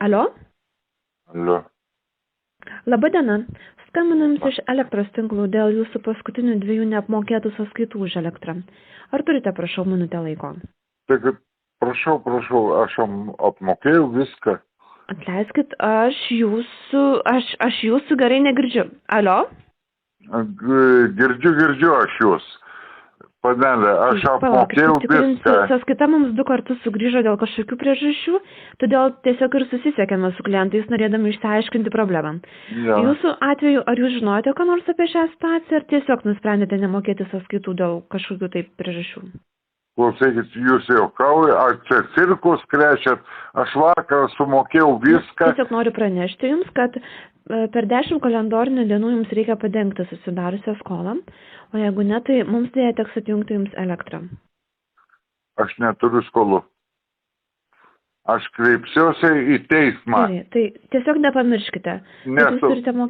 Alio? Alio. Labadiena. Skambinu Jums iš elektros tinklų dėl Jūsų paskutinių 2 neapmokėtų sąskaitų už elektrą. Ar turite, prašau, minutę laiko? Taigi, prašau, aš apmokėjau viską. Atleiskit, aš jūsų gerai negirdžiu. Alio? Girdžiu aš jūs. Panelė, aš apmokėjau viską. Sąskaita mums 2 kartus sugrįžo dėl kažkokių priežasčių, todėl tiesiog ir susisiekėme su klientais, norėdami išsiaiškinti problemą. Ja. Jūsų atveju, ar jūs žinote ką nors apie šią situaciją, ar tiesiog nusprendėte nemokėti sąskaitų dėl kažkokių taip priežasčių? Klausykit, jūs juokaujate, ar čia cirkus krečiat, aš vakar sumokėjau viską. Tiesiog noriu pranešti Jums, kad per 10 kalendorinių dienų Jums reikia padengti susidariusią skolą, o jeigu ne, tai mums dėja teks atjungti Jums elektrą. Aš neturiu skolų. Aš kreipsiuosi į teismą. Gerai, tai tiesiog nepamirškite. Nes,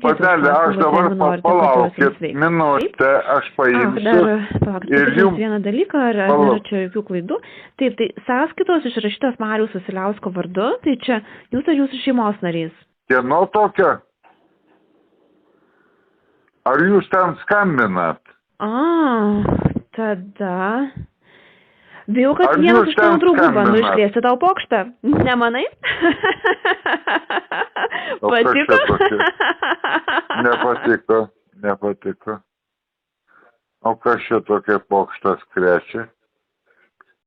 panelė, aš dabar palaukit minutę, aš paimsiu. Ir jums vieną dalyką, ar nėra čia jokių klaidų. Taip, tai sąskaitos išrašytas Mariaus Vasiliausko vardu, tai čia jūs ar jūsų šeimos narys? Kieno tokia? Ar jūs ten skambinat? Tada... Bijau, kad vienas iš tavo draugų bando iškrėsti tau pokštą. Nemanai? Patiko? Nepatiko. O kas čia tokia pokštas krečia?